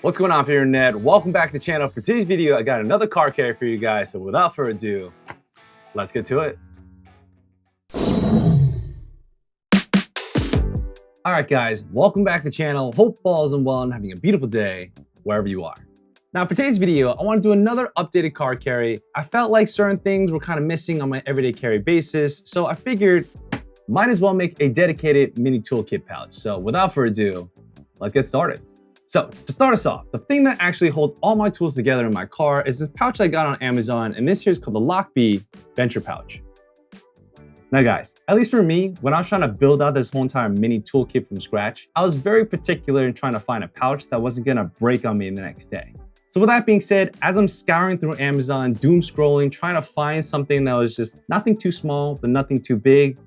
What's going on for your internet? Welcome back to the channel. For today's video, I got another car carry for you guys. So without further ado, let's get to it. All right, guys, welcome back to the channel. Hope all is well and having a beautiful day wherever you are. Now for today's video, I want to do another updated car carry. I felt like certain things were kind of missing on my everyday carry basis. So I figured might as well make a dedicated mini toolkit pouch. So without further ado, let's get started. So to start us off, the thing that actually holds all my tools together in my car is this pouch I got on Amazon, and this here is called the Lockbee Venture Pouch. Now guys, at least for me, when I was trying to build out this whole entire mini toolkit from scratch, I was very particular in trying to find a pouch that wasn't gonna break on me the next day. So with that being said, as I'm scouring through Amazon, doom scrolling, trying to find something that was just nothing too small, but nothing too big,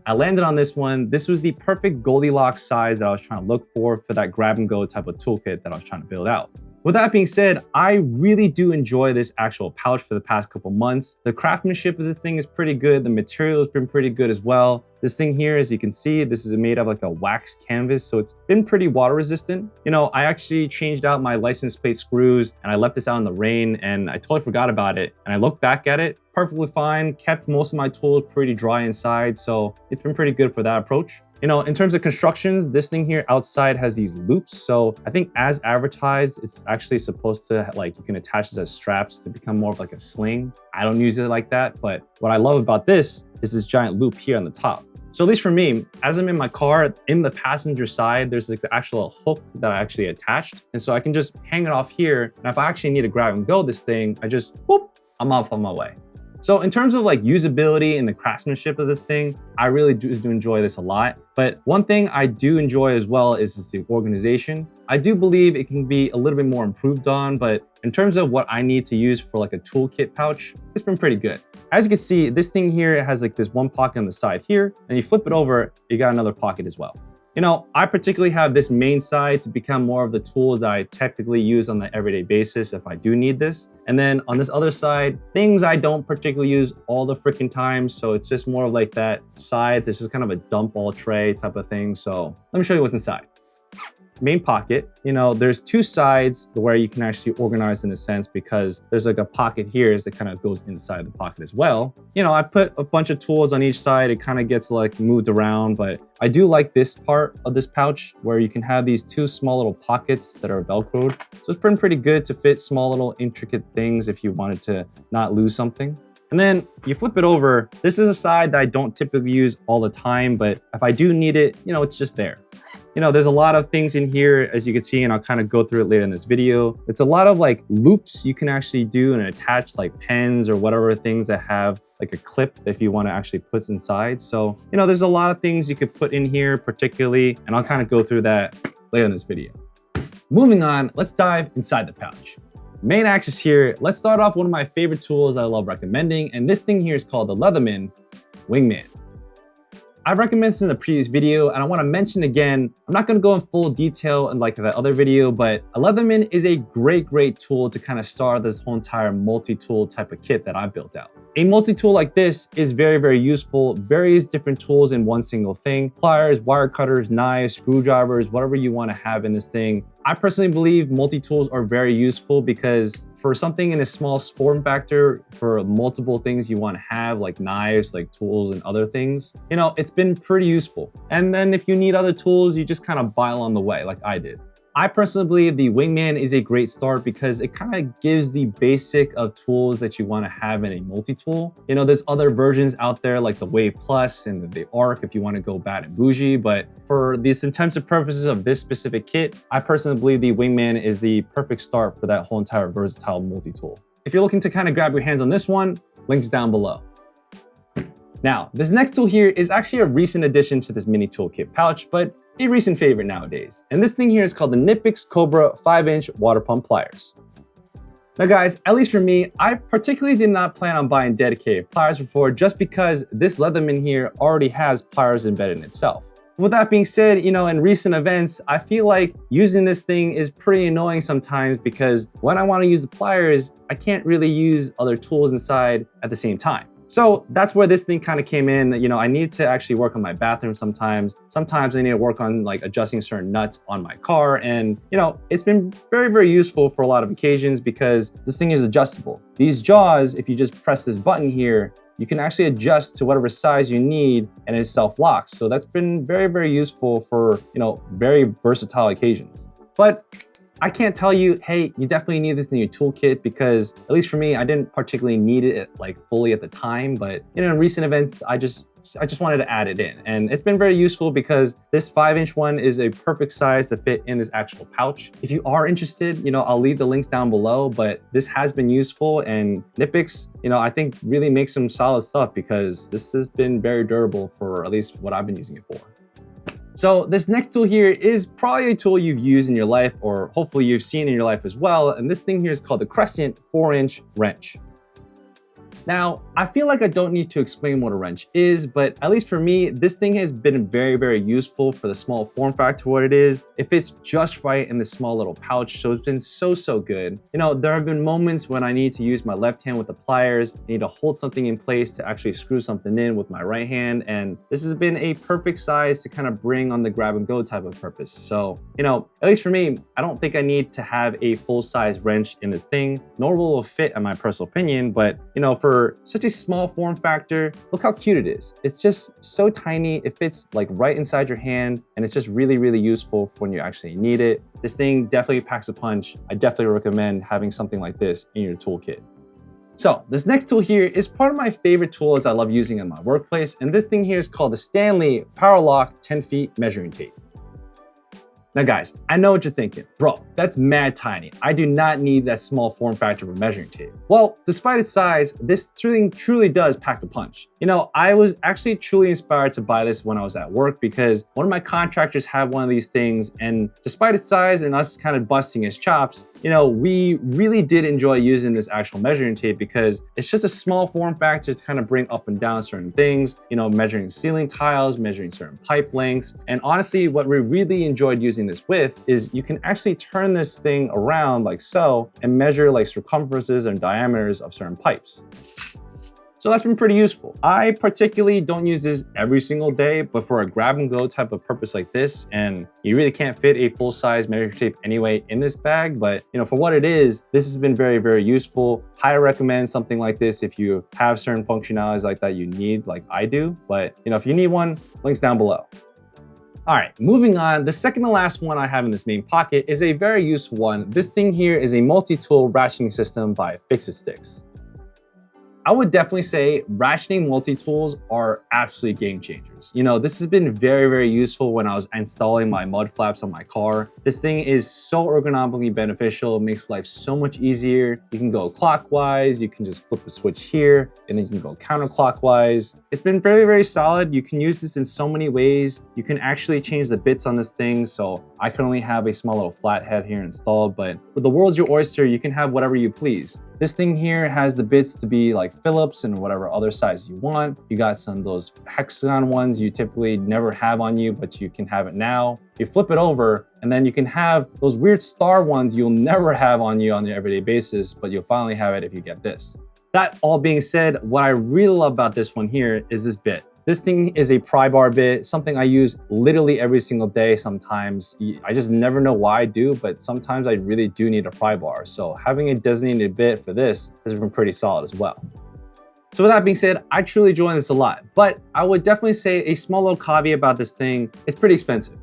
I landed on this one. This was the perfect Goldilocks size that I was trying to look for that grab and go type of toolkit that I was trying to build out. With that being said, I really do enjoy this actual pouch for the past couple months. The craftsmanship of this thing is pretty good. The material has been pretty good as well. This thing here, as you can see, this is made of like a wax canvas, so it's been pretty water resistant. You know, I actually changed out my license plate screws and I left this out in the rain and I totally forgot about it. And I looked back at it, perfectly fine, kept most of my tools pretty dry inside, so it's been pretty good for that approach. You know, in terms of constructions, this thing here outside has these loops. So I think as advertised, it's actually supposed to, like, you can attach this as straps to become more of like a sling. I don't use it like that, but what I love about this is this giant loop here on the top. So at least for me, as I'm in my car, in the passenger side, there's like the actual hook that I actually attached. And so I can just hang it off here. And if I actually need to grab and go this thing, I just, whoop, I'm off on my way. So in terms of like usability and the craftsmanship of this thing, I really do enjoy this a lot. But one thing I do enjoy as well is the organization. I do believe it can be a little bit more improved on, but in terms of what I need to use for like a toolkit pouch, it's been pretty good. As you can see, this thing here has like this one pocket on the side here, and you flip it over, you got another pocket as well. You know, I particularly have this main side to become more of the tools that I technically use on the everyday basis if I do need this. And then on this other side, things I don't particularly use all the freaking time. So it's just more of like that side that's just kind of a dump all tray type of thing. So let me show you what's inside. Main pocket, you know, there's two sides where you can actually organize in a sense because there's like a pocket here that kind of goes inside the pocket as well. You know, I put a bunch of tools on each side. It kind of gets like moved around, but I do like this part of this pouch where you can have these two small little pockets that are Velcroed. So it's been pretty good to fit small little intricate things if you wanted to not lose something. And then you flip it over. This is a side that I don't typically use all the time, but if I do need it, you know, it's just there. You know, there's a lot of things in here, as you can see, and I'll kind of go through it later in this video. It's a lot of like loops you can actually do and attach like pens or whatever things that have like a clip if you want to actually put inside. So, you know, there's a lot of things you could put in here particularly, and I'll kind of go through that later in this video. Moving on, let's dive inside the pouch. Main axis here, let's start off one of my favorite tools that I love recommending, and this thing here is called the Leatherman Wingman. I've recommended this in the previous video, and I want to mention again, I'm not going to go in full detail in like the other video, but a Leatherman is a great tool to kind of start this whole entire multi-tool type of kit that I built out. A multi-tool like this is very useful, various different tools in one single thing. Pliers, wire cutters, knives, screwdrivers, whatever you want to have in this thing. I personally believe multi-tools are very useful because for something in a small form factor, for multiple things you want to have, like knives, like tools and other things, you know, it's been pretty useful. And then if you need other tools, you just kind of buy along the way like I did. I personally believe the Wingman is a great start because it kind of gives the basic of tools that you want to have in a multi-tool. You know, there's other versions out there like the Wave Plus and the Arc if you want to go bad and bougie, but for these intensive purposes of this specific kit, I personally believe the Wingman is the perfect start for that whole entire versatile multi-tool. If you're looking to kind of grab your hands on this one, links down below. Now, this next tool here is actually a recent addition to this mini toolkit pouch, but a recent favorite nowadays. And this thing here is called the Nipix Cobra 5-inch water pump pliers. Now guys, at least for me, I particularly did not plan on buying dedicated pliers before just because this Leatherman here already has pliers embedded in itself. With that being said, you know, in recent events, I feel like using this thing is pretty annoying sometimes because when I want to use the pliers, I can't really use other tools inside at the same time. So that's where this thing kind of came in. I need to actually work on my bathroom sometimes. Sometimes I need to work on like adjusting certain nuts on my car. And it's been very, very useful for a lot of occasions because this thing is adjustable. These jaws, if you just press this button here, you can actually adjust to whatever size you need and it self-locks. So that's been very, very useful for, very versatile occasions. But I can't tell you, hey, you definitely need this in your toolkit because at least for me, I didn't particularly need it like fully at the time, but in recent events, I just wanted to add it in. And it's been very useful because this 5-inch one is a perfect size to fit in this actual pouch. If you are interested, I'll leave the links down below, but this has been useful and Knipex, I think really makes some solid stuff because this has been very durable for at least what I've been using it for. So this next tool here is probably a tool you've used in your life or hopefully you've seen in your life as well. And this thing here is called the Crescent 4-inch wrench. Now, I feel like I don't need to explain what a wrench is, but at least for me, this thing has been very, very useful for the small form factor what it is. It fits just right in this small little pouch, so it's been so good. There have been moments when I need to use my left hand with the pliers, I need to hold something in place to actually screw something in with my right hand, and this has been a perfect size to kind of bring on the grab and go type of purpose. So, at least for me, I don't think I need to have a full-size wrench in this thing, nor will it fit in my personal opinion, but for such a small form factor, look how cute it is. It's just so tiny. It fits like right inside your hand and it's just really, really useful for when you actually need it. This thing definitely packs a punch. I definitely recommend having something like this in your toolkit. So this next tool here is part of my favorite tools I love using in my workplace. And this thing here is called the Stanley Power Lock 10 feet measuring tape. Now guys, I know what you're thinking. Bro, that's mad tiny. I do not need that small form factor of a measuring tape. Well, despite its size, this truly does pack a punch. I was actually truly inspired to buy this when I was at work because one of my contractors had one of these things, and despite its size and us kind of busting its chops, we really did enjoy using this actual measuring tape because it's just a small form factor to kind of bring up and down certain things, measuring ceiling tiles, measuring certain pipe lengths. And honestly, what we really enjoyed using this with is you can actually turn this thing around like so and measure like circumferences and diameters of certain pipes. So that's been pretty useful. I particularly don't use this every single day, but for a grab and go type of purpose like this, and you really can't fit a full-size measuring tape anyway in this bag, but for what it is, this has been very, very useful. Highly recommend something like this if you have certain functionalities like that you need, like I do. But if you need one, links down below. All right, moving on. The second to last one I have in this main pocket is a very useful one. This thing here is a multi-tool ratcheting system by Fix-It-Sticks. I would definitely say ratcheting multi-tools are absolutely game changers. This has been very, very useful when I was installing my mud flaps on my car. This thing is so ergonomically beneficial. It makes life so much easier. You can go clockwise, you can just flip the switch here, and then you can go counterclockwise. It's been very, very solid. You can use this in so many ways. You can actually change the bits on this thing. So I can only have a small little flathead here installed, but with the world's your oyster, you can have whatever you please. This thing here has the bits to be like Phillips and whatever other size you want. You got some of those hexagon ones you typically never have on you, but you can have it now. You flip it over and then you can have those weird star ones you'll never have on you on your everyday basis, but you'll finally have it if you get this. That all being said, what I really love about this one here is this bit. This thing is a pry bar bit, something I use literally every single day sometimes. I just never know why I do, but sometimes I really do need a pry bar. So having a designated bit for this has been pretty solid as well. So with that being said, I truly enjoy this a lot, but I would definitely say a small little caveat about this thing, it's pretty expensive.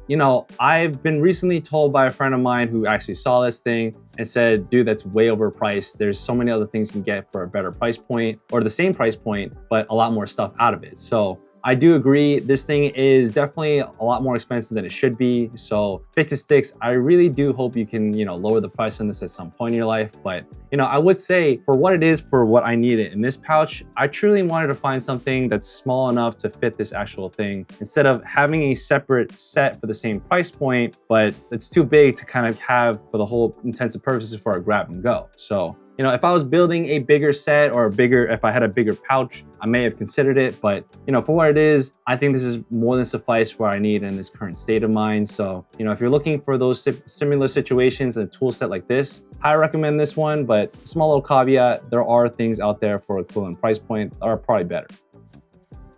I've been recently told by a friend of mine who actually saw this thing and said, dude, that's way overpriced. There's so many other things you can get for a better price point or the same price point, but a lot more stuff out of it. So I do agree, this thing is definitely a lot more expensive than it should be. So Fix-It-Sticks, I really do hope you can, lower the price on this at some point in your life. But, I would say for what it is, for what I needed in this pouch, I truly wanted to find something that's small enough to fit this actual thing instead of having a separate set for the same price point, but it's too big to kind of have for the whole intents and purposes for a grab and go. So You know, if I was building a bigger set or if I had a bigger pouch, I may have considered it, but you know, for what it is, I think this is more than suffice what I need in this current state of mind. So, you know, if you're looking for those similar situations and a tool set like this, I recommend this one, but small little caveat, there are things out there for equivalent price point that are probably better.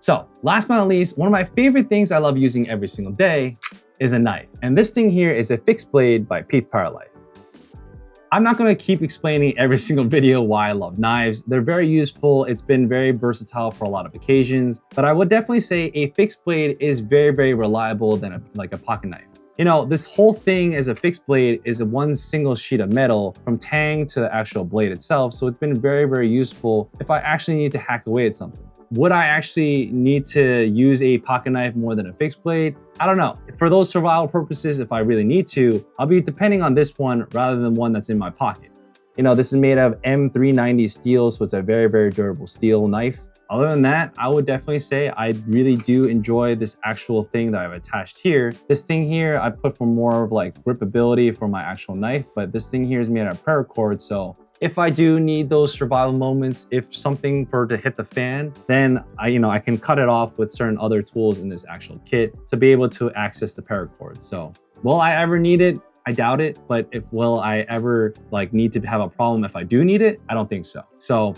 So last but not least, one of my favorite things I love using every single day is a knife. And this thing here is a fixed blade by Pete's Paralife. I'm not gonna keep explaining every single video why I love knives. They're very useful. It's been very versatile for a lot of occasions, but I would definitely say a fixed blade is very, very reliable than like a pocket knife. You know, this whole thing as a fixed blade is a one single sheet of metal from tang to the actual blade itself. So it's been very, very useful if I actually need to hack away at something. Would I actually need to use a pocket knife more than a fixed blade? I don't know. For those survival purposes, if I really need to, I'll be depending on this one rather than one that's in my pocket. You know, this is made of M390 steel, so it's a very, very durable steel knife. Other than that, I would definitely say I really do enjoy this actual thing that I've attached here. This thing here, I put for more of like gripability for my actual knife, but this thing here is made out of paracord, so if I do need those survival moments, if something were to hit the fan, then I can cut it off with certain other tools in this actual kit to be able to access the paracord. So will I ever need it? I doubt it, but will I ever need to have a problem if I do need it? I don't think so. So,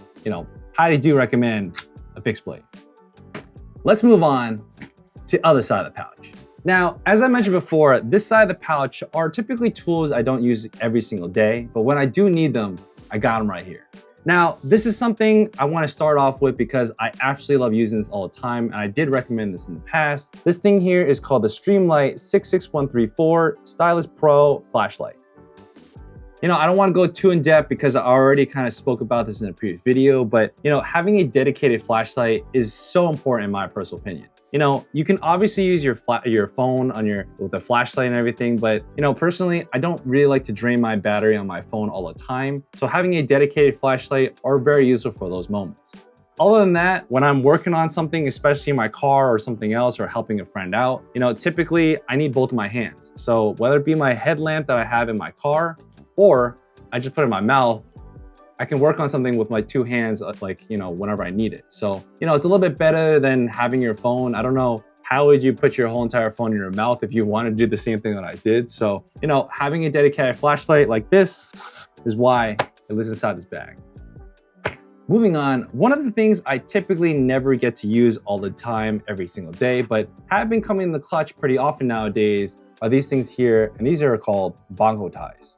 highly do recommend a fixed blade. Let's move on to the other side of the pouch. Now, as I mentioned before, this side of the pouch are typically tools I don't use every single day, but when I do need them, I got them right here. Now, this is something I want to start off with because I absolutely love using this all the time, and I did recommend this in the past. This thing here is called the Streamlight 66134 Stylus Pro Flashlight. I don't want to go too in depth because I already kind of spoke about this in a previous video, but having a dedicated flashlight is so important in my personal opinion. You can obviously use your phone with the flashlight and everything, but personally, I don't really like to drain my battery on my phone all the time. So having a dedicated flashlight are very useful for those moments. Other than that, when I'm working on something, especially in my car or something else, or helping a friend out, typically I need both of my hands. So whether it be my headlamp that I have in my car, or I just put it in my mouth, I can work on something with my two hands, whenever I need it. So, it's a little bit better than having your phone. I don't know, how would you put your whole entire phone in your mouth if you wanted to do the same thing that I did? So, having a dedicated flashlight like this is why it lives inside this bag. Moving on, one of the things I typically never get to use all the time, every single day, but have been coming in the clutch pretty often nowadays are these things here, and these are called bongo ties.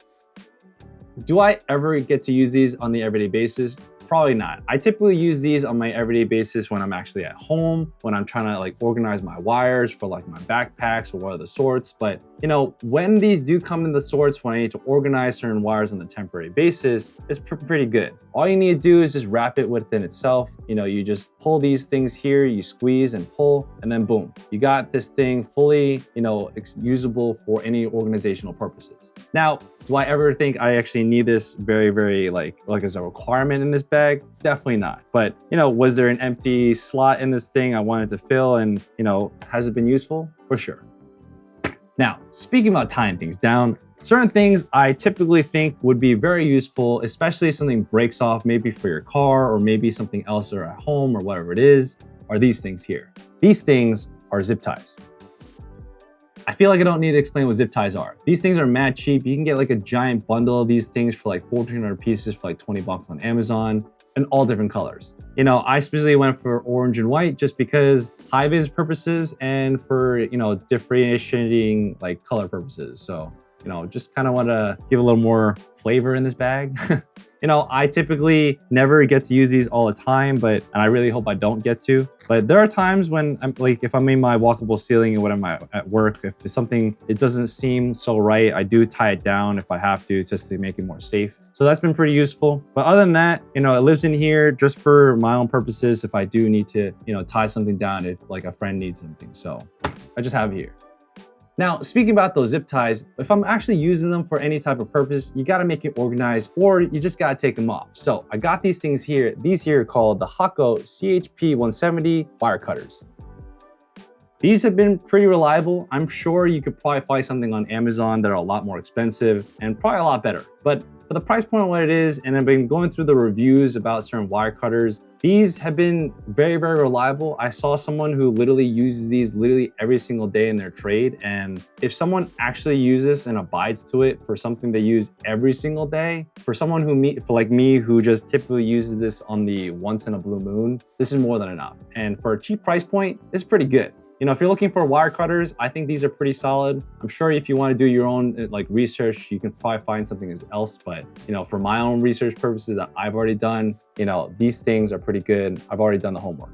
Do I ever get to use these on the everyday basis? Probably not. I typically use these on my everyday basis when I'm actually at home, when I'm trying to organize my wires for my backpacks or what other sorts. But when these do come in the sorts, when I need to organize certain wires on a temporary basis, it's pretty good. All you need to do is just wrap it within itself. You just pull these things here, you squeeze and pull, and then boom, you got this thing fully, usable for any organizational purposes. Now, do I ever think I actually need this very, very as a requirement in this bag? Definitely not. But, was there an empty slot in this thing I wanted to fill, and, has it been useful? For sure. Now, speaking about tying things down, certain things I typically think would be very useful, especially if something breaks off, maybe for your car or maybe something else or at home or whatever it is, are these things here. These things are zip ties. I feel like I don't need to explain what zip ties are. These things are mad cheap. You can get a giant bundle of these things for 1,400 pieces for 20 bucks on Amazon, in all different colors. I specifically went for orange and white just because high-vis purposes and for, differentiating color purposes. So, just kind of want to give a little more flavor in this bag. I typically never get to use these all the time, and I really hope I don't get to. But there are times when I'm if I'm in my walkable ceiling or when I'm at work, if it's something, it doesn't seem so right, I do tie it down if I have to, just to make it more safe. So that's been pretty useful. But other than that, it lives in here just for my own purposes if I do need to, tie something down if a friend needs something. So I just have it here. Now, speaking about those zip ties, if I'm actually using them for any type of purpose, you gotta make it organized or you just gotta take them off. So I got these things here. These here are called the Hakko CHP 170 wire cutters. These have been pretty reliable. I'm sure you could probably find something on Amazon that are a lot more expensive and probably a lot better. But for the price point of what it is, and I've been going through the reviews about certain wire cutters, these have been very, very reliable. I saw someone who literally uses these literally every single day in their trade. And if someone actually uses and abides to it for something they use every single day, for someone like me, who just typically uses this on the once in a blue moon, this is more than enough. And for a cheap price point, it's pretty good. You know, if you're looking for wire cutters, I think these are pretty solid. I'm sure if you want to do your own like research, you can probably find something else. But, you know, for my own research purposes that I've already done, you know, these things are pretty good. I've already done the homework.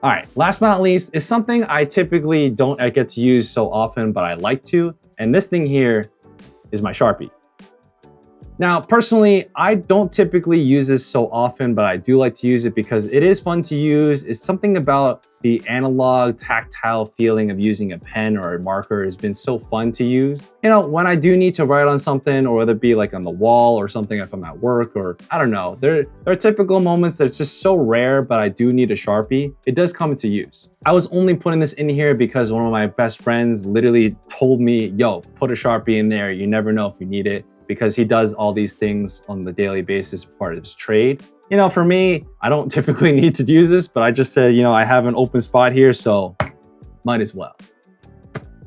All right, last but not least is something I typically don't get to use so often, but I like to. And this thing here is my Sharpie. Now, personally, I don't typically use this so often, but I do like to use it because it is fun to use. It's something about the analog tactile feeling of using a pen or a marker has been so fun to use. You know, when I do need to write on something, or whether it be like on the wall or something if I'm at work, or I don't know, there are typical moments that's just so rare, but I do need a Sharpie. It does come into use. I was only putting this in here because one of my best friends literally told me, yo, put a Sharpie in there. You never know if you need it, because he does all these things on the daily basis as part of his trade. You know, for me, I don't typically need to use this, but I just said, you know, I have an open spot here, so might as well.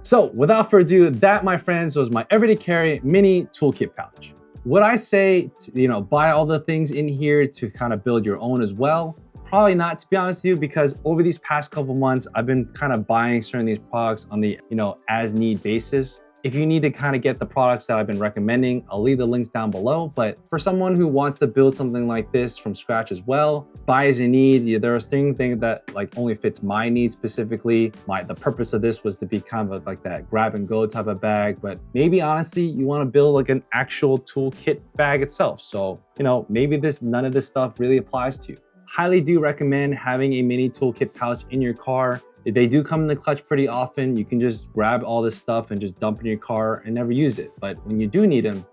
So without further ado, that, my friends, was my everyday carry mini toolkit pouch. Would I say, you know, buy all the things in here to kind of build your own as well? Probably not, to be honest with you, because over these past couple months, I've been kind of buying certain of these products on the, you know, as need basis. If you need to kind of get the products that I've been recommending, I'll leave the links down below. But for someone who wants to build something like this from scratch as well, buy as you need. There are things that like only fits my needs specifically. The purpose of this was to be kind of like that grab and go type of bag, but maybe honestly, you want to build like an actual toolkit bag itself. So, you know, maybe none of this stuff really applies to you. Highly do recommend having a mini toolkit pouch in your car. They do come in the clutch pretty often. You can just grab all this stuff and just dump in your car and never use it. But when you do need them,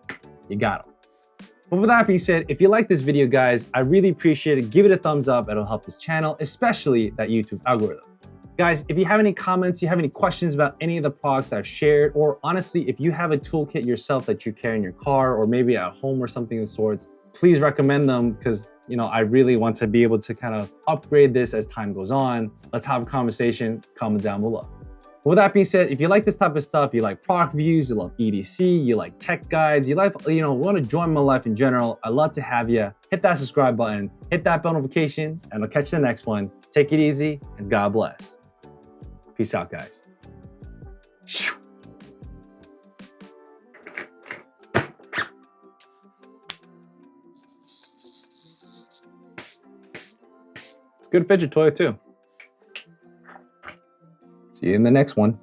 you got them. But with that being said, if you like this video, guys, I really appreciate it. Give it a thumbs up. It'll help this channel, especially that YouTube algorithm. Guys, if you have any comments, you have any questions about any of the products I've shared, or honestly, if you have a toolkit yourself that you carry in your car or maybe at home or something of sorts, please recommend them, because, you know, I really want to be able to kind of upgrade this as time goes on. Let's have a conversation. Comment down below. With that being said, if you like this type of stuff, you like product reviews, you love EDC, you like tech guides, you like, you know, want to join my life in general, I'd love to have you. Hit that subscribe button, hit that bell notification, and I'll catch you in the next one. Take it easy, and God bless. Peace out, guys. Good fidget toy too. See you in the next one.